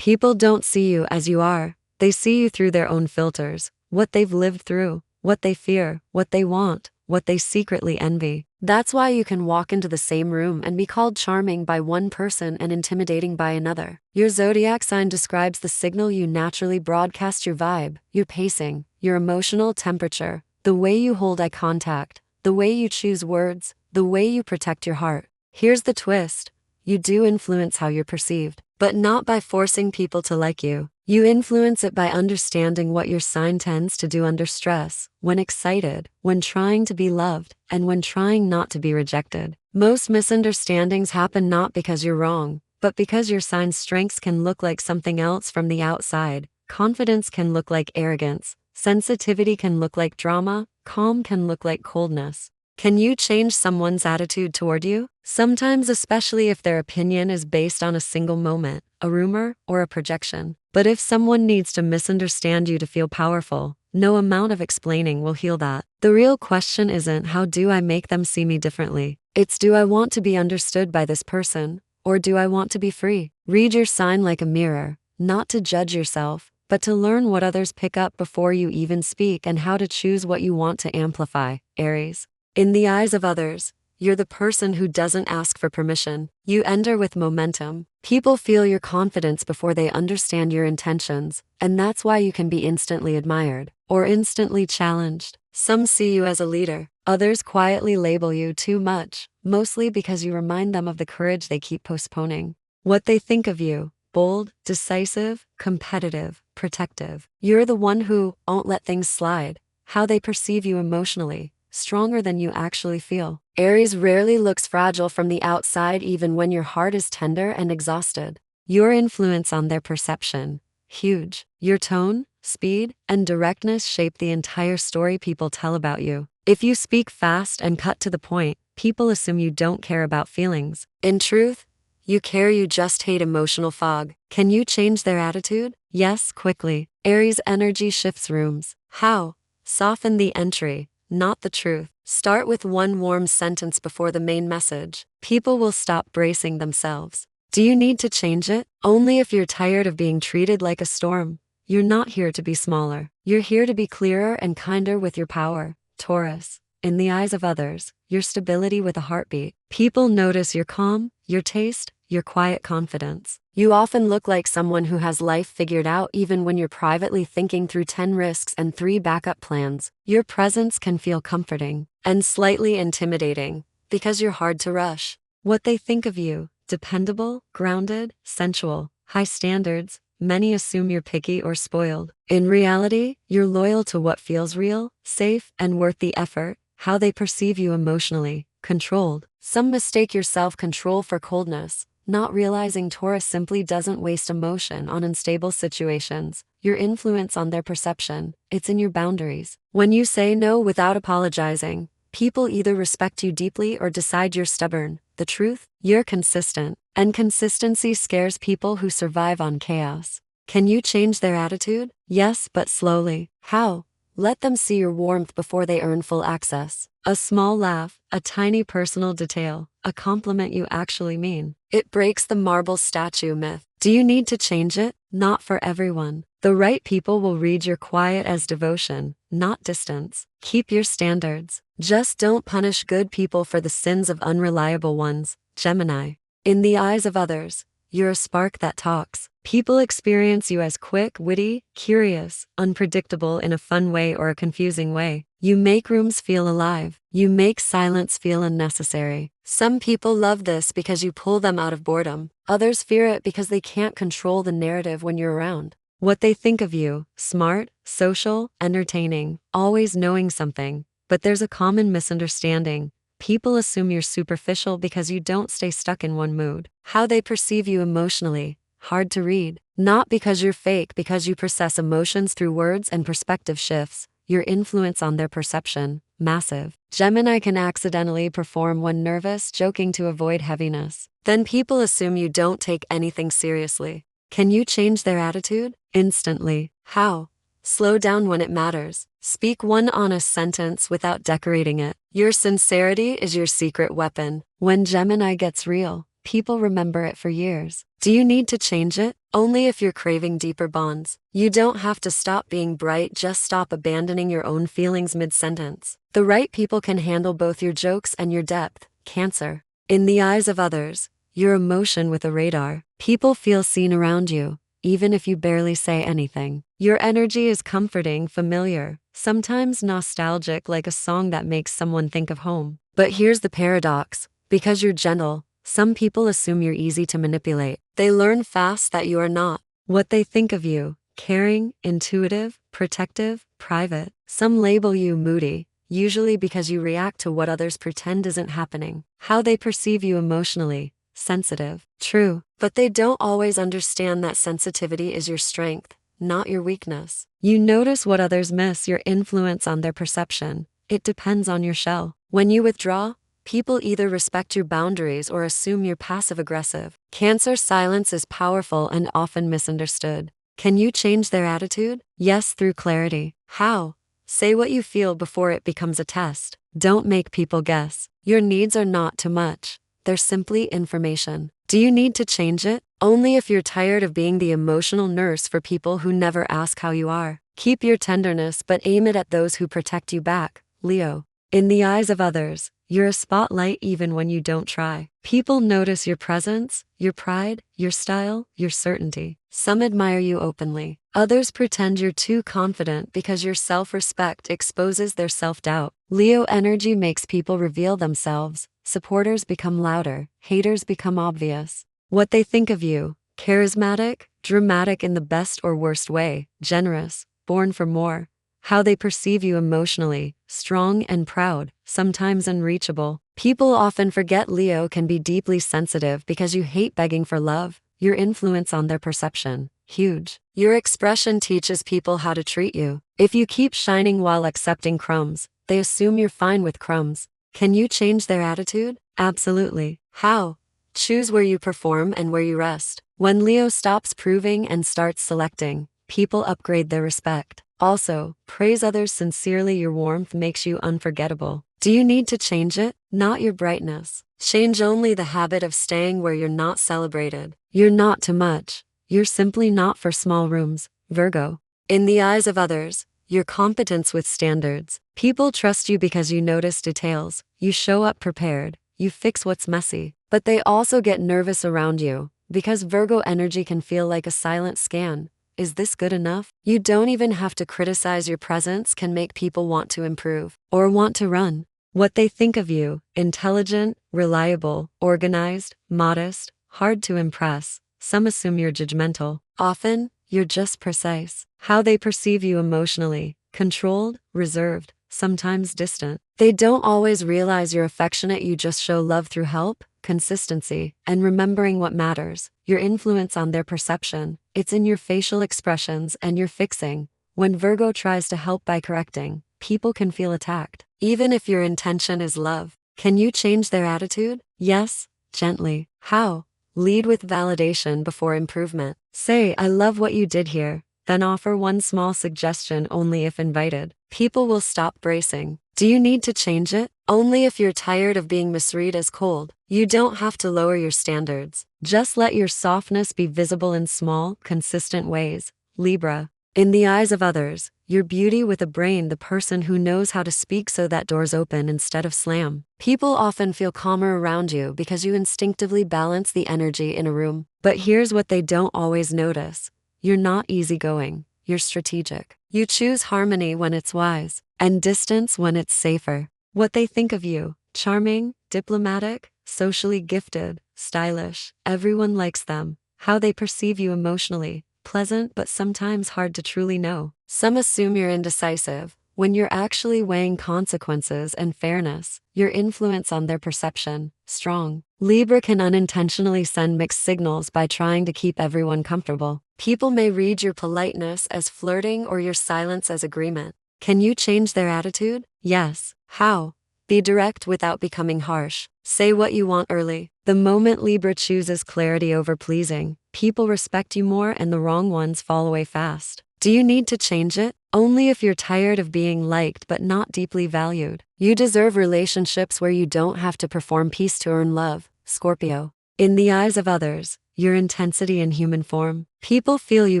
People don't see you as you are, they see you through their own filters, what they've lived through, what they fear, what they want, what they secretly envy. That's why you can walk into the same room and be called charming by one person and intimidating by another. Your zodiac sign describes the signal you naturally broadcast, your vibe, your pacing, your emotional temperature, the way you hold eye contact, the way you choose words, the way you protect your heart. Here's the twist. You do influence how you're perceived, but not by forcing people to like you. You influence it by understanding what your sign tends to do under stress, when excited, when trying to be loved, and when trying not to be rejected. Most misunderstandings happen not because you're wrong, but because your sign's strengths can look like something else from the outside. Confidence can look like arrogance, sensitivity can look like drama, calm can look like coldness. Can you change someone's attitude toward you? Sometimes, especially if their opinion is based on a single moment, a rumor, or a projection. But if someone needs to misunderstand you to feel powerful, no amount of explaining will heal that. The real question isn't how do I make them see me differently? It's do I want to be understood by this person, or do I want to be free? Read your sign like a mirror, not to judge yourself, but to learn what others pick up before you even speak and how to choose what you want to amplify. Aries. In the eyes of others, you're the person who doesn't ask for permission. You enter with momentum. People feel your confidence before they understand your intentions, and that's why you can be instantly admired or instantly challenged. Some see you as a leader, others quietly label you too much, mostly because you remind them of the courage they keep postponing. What they think of you: bold, decisive, competitive, protective. You're the one who won't let things slide. How they perceive you emotionally: stronger than you actually feel. Aries rarely looks fragile from the outside, even when your heart is tender and exhausted. Your influence on their perception: huge. Your tone, speed, and directness shape the entire story people tell about you. If you speak fast and cut to the point, people assume you don't care about feelings. In truth, you care, you just hate emotional fog. Can you change their attitude? Yes, quickly. Aries energy shifts rooms. How? Soften the entry, not the truth. Start with one warm sentence before the main message. People will stop bracing themselves. Do you need to change it? Only if you're tired of being treated like a storm. You're not here to be smaller. You're here to be clearer and kinder with your power. Taurus. In the eyes of others, your stability with a heartbeat. People notice your calm, your taste, your quiet confidence. You often look like someone who has life figured out even when you're privately thinking through 10 risks and 3 backup plans. Your presence can feel comforting and slightly intimidating because you're hard to rush. What they think of you: dependable, grounded, sensual, high standards. Many assume you're picky or spoiled. In reality, you're loyal to what feels real, safe, and worth the effort. How they perceive you emotionally: controlled. Some mistake your self-control for coldness, not realizing Taurus simply doesn't waste emotion on unstable situations. Your influence on their perception: it's in your boundaries. When you say no without apologizing, people either respect you deeply or decide you're stubborn. The truth? You're consistent, and consistency scares people who survive on chaos. Can you change their attitude? Yes, but slowly. How? Let them see your warmth before they earn full access. A small laugh, a tiny personal detail, a compliment you actually mean. It breaks the marble statue myth. Do you need to change it? Not for everyone. The right people will read your quiet as devotion, not distance. Keep your standards. Just don't punish good people for the sins of unreliable ones. Gemini. In the eyes of others, you're a spark that talks. People experience you as quick, witty, curious, unpredictable in a fun way or a confusing way. You make rooms feel alive. You make silence feel unnecessary. Some people love this because you pull them out of boredom. Others fear it because they can't control the narrative when you're around. What they think of you: smart, social, entertaining, always knowing something. But there's a common misunderstanding. People assume you're superficial because you don't stay stuck in one mood. How they perceive you emotionally: hard to read. Not because you're fake, because you process emotions through words and perspective shifts. Your influence on their perception: massive. Gemini can accidentally perform when nervous, joking to avoid heaviness. Then people assume you don't take anything seriously. Can you change their attitude? Instantly. How? Slow down when it matters. Speak one honest sentence without decorating it. Your sincerity is your secret weapon. When Gemini gets real, People remember it for years. Do you need to change it? Only if you're craving deeper bonds. You don't have to stop being bright, just stop abandoning your own feelings mid-sentence. The right people can handle both your jokes and your depth. Cancer. In the eyes of others, your emotion with a radar. People feel seen around you, even if you barely say anything. Your energy is comforting, familiar, sometimes nostalgic, like a song that makes someone think of home. But here's the paradox. Because you're gentle, some people assume you're easy to manipulate. They learn fast that you are not. What they think of you: caring, intuitive, protective, private. Some label you moody, usually because you react to what others pretend isn't happening. How they perceive you emotionally: sensitive. True, but they don't always understand that sensitivity is your strength, not your weakness. You notice what others miss, your influence on their perception. It depends on your shell. When you withdraw, people either respect your boundaries or assume you're passive-aggressive. Cancer silence is powerful and often misunderstood. Can you change their attitude? Yes, through clarity. How? Say what you feel before it becomes a test. Don't make people guess. Your needs are not too much. They're simply information. Do you need to change it? Only if you're tired of being the emotional nurse for people who never ask how you are. Keep your tenderness, but aim it at those who protect you back. Leo. In the eyes of others, you're a spotlight even when you don't try. People notice your presence, your pride, your style, your certainty. Some admire you openly. Others pretend you're too confident because your self-respect exposes their self-doubt. Leo energy makes people reveal themselves. Supporters become louder, haters become obvious. What they think of you: charismatic, dramatic in the best or worst way, generous, born for more. How they perceive you emotionally: strong and proud, sometimes unreachable. People often forget Leo can be deeply sensitive because you hate begging for love. Your influence on their perception: huge. Your expression teaches people how to treat you. If you keep shining while accepting crumbs, they assume you're fine with crumbs. Can you change their attitude? Absolutely. How? Choose where you perform and where you rest. When Leo stops proving and starts selecting, people upgrade their respect. Also, praise others sincerely. Your warmth makes you unforgettable. Do you need to change it? Not your brightness. Change only the habit of staying where you're not celebrated. You're not too much. You're simply not for small rooms. Virgo. In the eyes of others, your competence with standards. People trust you because you notice details, you show up prepared, you fix what's messy. But they also get nervous around you, because Virgo energy can feel like a silent scan. Is this good enough? You don't even have to criticize. Your presence can make people want to improve, or want to run. What they think of you: intelligent, reliable, organized, modest, hard to impress. Some assume you're judgmental. Often, you're just precise. How they perceive you emotionally: controlled, reserved, sometimes distant. They don't always realize you're affectionate. You just show love through help, consistency, and remembering what matters. Your influence on their perception: it's in your facial expressions and your fixing. When Virgo tries to help by correcting, people can feel attacked, even if your intention is love. Can you change their attitude? Yes, gently. How? Lead with validation before improvement. Say, "I love what you did here," then offer one small suggestion only if invited. People will stop bracing. Do you need to change it? Only if you're tired of being misread as cold. You don't have to lower your standards. Just let your softness be visible in small, consistent ways. Libra. In the eyes of others, your beauty with a brain, the person who knows how to speak so that doors open instead of slam. People often feel calmer around you because you instinctively balance the energy in a room. But here's what they don't always notice: you're not easygoing, you're strategic. You choose harmony when it's wise, and distance when it's safer. What they think of you: charming, diplomatic, socially gifted, stylish. Everyone likes them. How they perceive you emotionally: pleasant but sometimes hard to truly know. Some assume you're indecisive, when you're actually weighing consequences and fairness. Your influence on their perception: strong. Libra can unintentionally send mixed signals by trying to keep everyone comfortable. People may read your politeness as flirting or your silence as agreement. Can you change their attitude? Yes. How? Be direct without becoming harsh. Say what you want early. The moment Libra chooses clarity over pleasing, people respect you more and the wrong ones fall away fast. Do you need to change it? Only if you're tired of being liked but not deeply valued. You deserve relationships where you don't have to perform peace to earn love. Scorpio. In the eyes of others, your intensity in human form. People feel you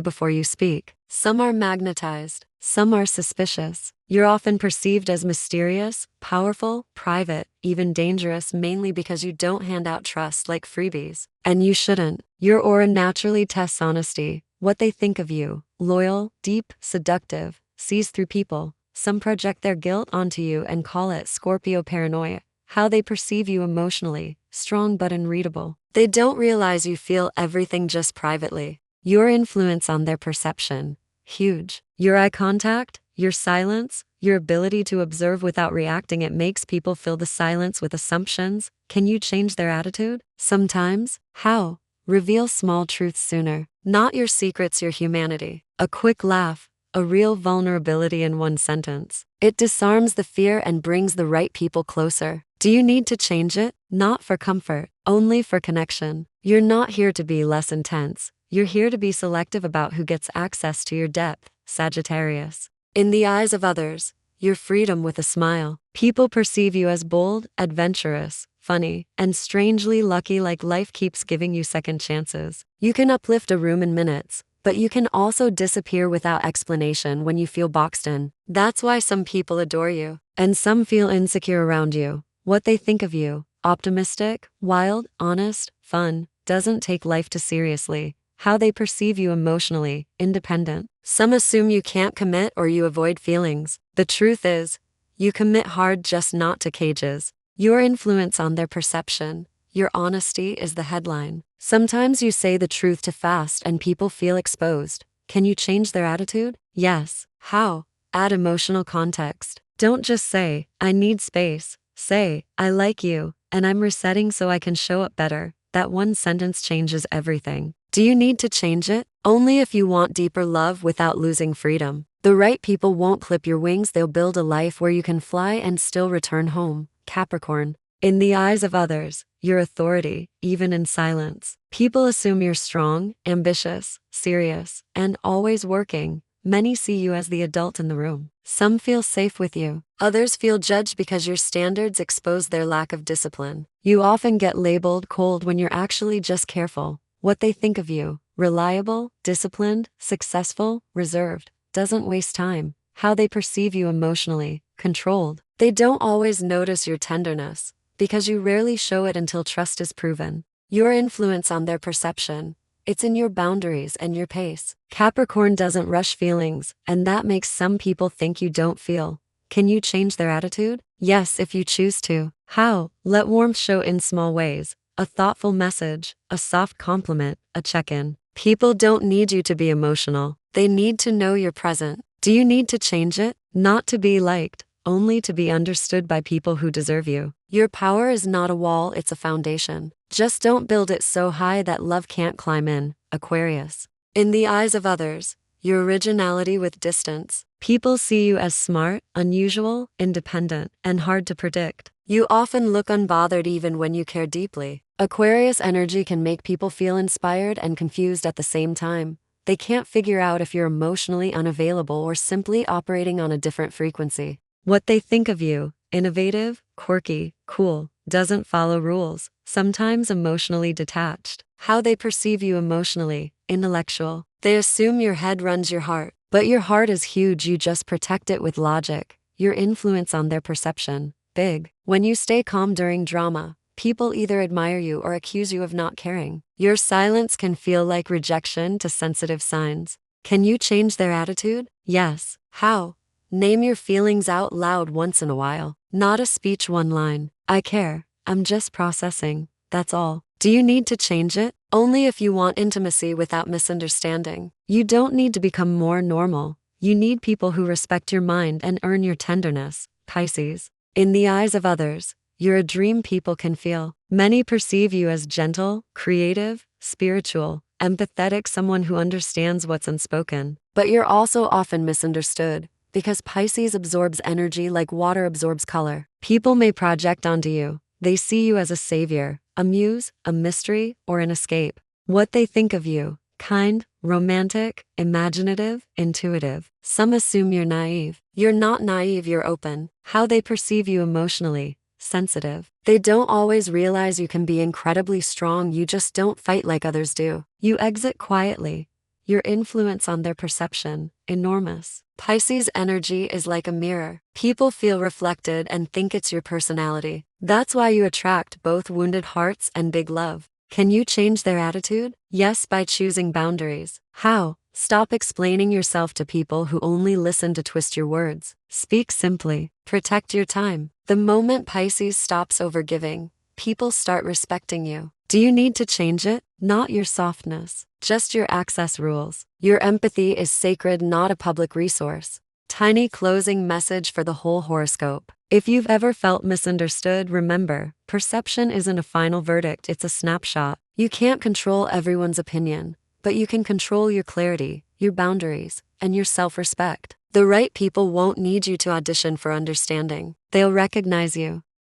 before you speak. Some are magnetized, some are suspicious. You're often perceived as mysterious, powerful, private, even dangerous, mainly because you don't hand out trust like freebies. And you shouldn't. Your aura naturally tests honesty, what they think of you. Loyal, deep, seductive, sees through people. Some project their guilt onto you and call it Scorpio paranoia. How they perceive you emotionally, strong but unreadable. They don't realize you feel everything just privately. Your influence on their perception, huge. Your eye contact, your silence, your ability to observe without reacting, it makes people fill the silence with assumptions. Can you change their attitude? Sometimes. How? Reveal small truths sooner. Not your secrets, your humanity. A quick laugh, a real vulnerability in one sentence. It disarms the fear and brings the right people closer. Do you need to change it? Not for comfort, only for connection. You're not here to be less intense. You're here to be selective about who gets access to your depth, Sagittarius. In the eyes of others, your freedom with a smile. People perceive you as bold, adventurous, funny, and strangely lucky, like life keeps giving you second chances. You can uplift a room in minutes, but you can also disappear without explanation when you feel boxed in. That's why some people adore you, and some feel insecure around you. What they think of you, optimistic, wild, honest, fun, doesn't take life too seriously. How they perceive you emotionally, independent. Some assume you can't commit or you avoid feelings. The truth is, you commit hard, just not to cages. Your influence on their perception, your honesty is the headline. Sometimes you say the truth too fast and people feel exposed. Can you change their attitude? Yes. How? Add emotional context. Don't just say, I need space. Say, I like you, and I'm resetting so I can show up better. That one sentence changes everything. Do you need to change it? Only if you want deeper love without losing freedom. The right people won't clip your wings, they'll build a life where you can fly and still return home. Capricorn. In the eyes of others, your authority, even in silence. People assume you're strong, ambitious, serious, and always working. Many see you as the adult in the room. Some feel safe with you. Others feel judged because your standards expose their lack of discipline. You often get labeled cold when you're actually just careful. What they think of you, reliable, disciplined, successful, reserved, doesn't waste time. How they perceive you emotionally, controlled. They don't always notice your tenderness, because you rarely show it until trust is proven. Your influence on their perception, it's in your boundaries and your pace. Capricorn doesn't rush feelings, and that makes some people think you don't feel. Can you change their attitude? Yes, if you choose to. How? Let warmth show in small ways. A thoughtful message, a soft compliment, a check-in. People don't need you to be emotional. They need to know you're present. Do you need to change it? Not to be liked, only to be understood by people who deserve you. Your power is not a wall, it's a foundation. Just don't build it so high that love can't climb in. Aquarius. In the eyes of others, your originality with distance. People see you as smart, unusual, independent, and hard to predict. You often look unbothered even when you care deeply. Aquarius energy can make people feel inspired and confused at the same time. They can't figure out if you're emotionally unavailable or simply operating on a different frequency. What they think of you, innovative, quirky, cool, doesn't follow rules, sometimes emotionally detached. How they perceive you emotionally, intellectual. They assume your head runs your heart, but your heart is huge, you just protect it with logic. Your influence on their perception, big. When you stay calm during drama, people either admire you or accuse you of not caring. Your silence can feel like rejection to sensitive signs. Can you change their attitude? Yes. How? Name your feelings out loud once in a while. Not a speech, one line. I care. I'm just processing. That's all. Do you need to change it? Only if you want intimacy without misunderstanding. You don't need to become more normal. You need people who respect your mind and earn your tenderness. Pisces. In the eyes of others, you're a dream people can feel. Many perceive you as gentle, creative, spiritual, empathetic, someone who understands what's unspoken. But you're also often misunderstood, because Pisces absorbs energy like water absorbs color. People may project onto you. They see you as a savior, a muse, a mystery, or an escape. What they think of you, kind, romantic, imaginative, intuitive. Some assume you're naive. You're not naive, you're open. How they perceive you emotionally, sensitive. They don't always realize you can be incredibly strong, you just don't fight like others do. You exit quietly. Your influence on their perception, enormous. Pisces energy is like a mirror. People feel reflected and think it's your personality. That's why you attract both wounded hearts and big love. Can you change their attitude? Yes, by choosing boundaries. How? Stop explaining yourself to people who only listen to twist your words. Speak simply. Protect your time. The moment Pisces stops overgiving, people start respecting you. Do you need to change it? Not your softness, just your access rules. Your empathy is sacred, not a public resource. Tiny closing message for the whole horoscope. If you've ever felt misunderstood, remember, perception isn't a final verdict, it's a snapshot. You can't control everyone's opinion, but you can control your clarity, your boundaries, and your self-respect. The right people won't need you to audition for understanding. They'll recognize you.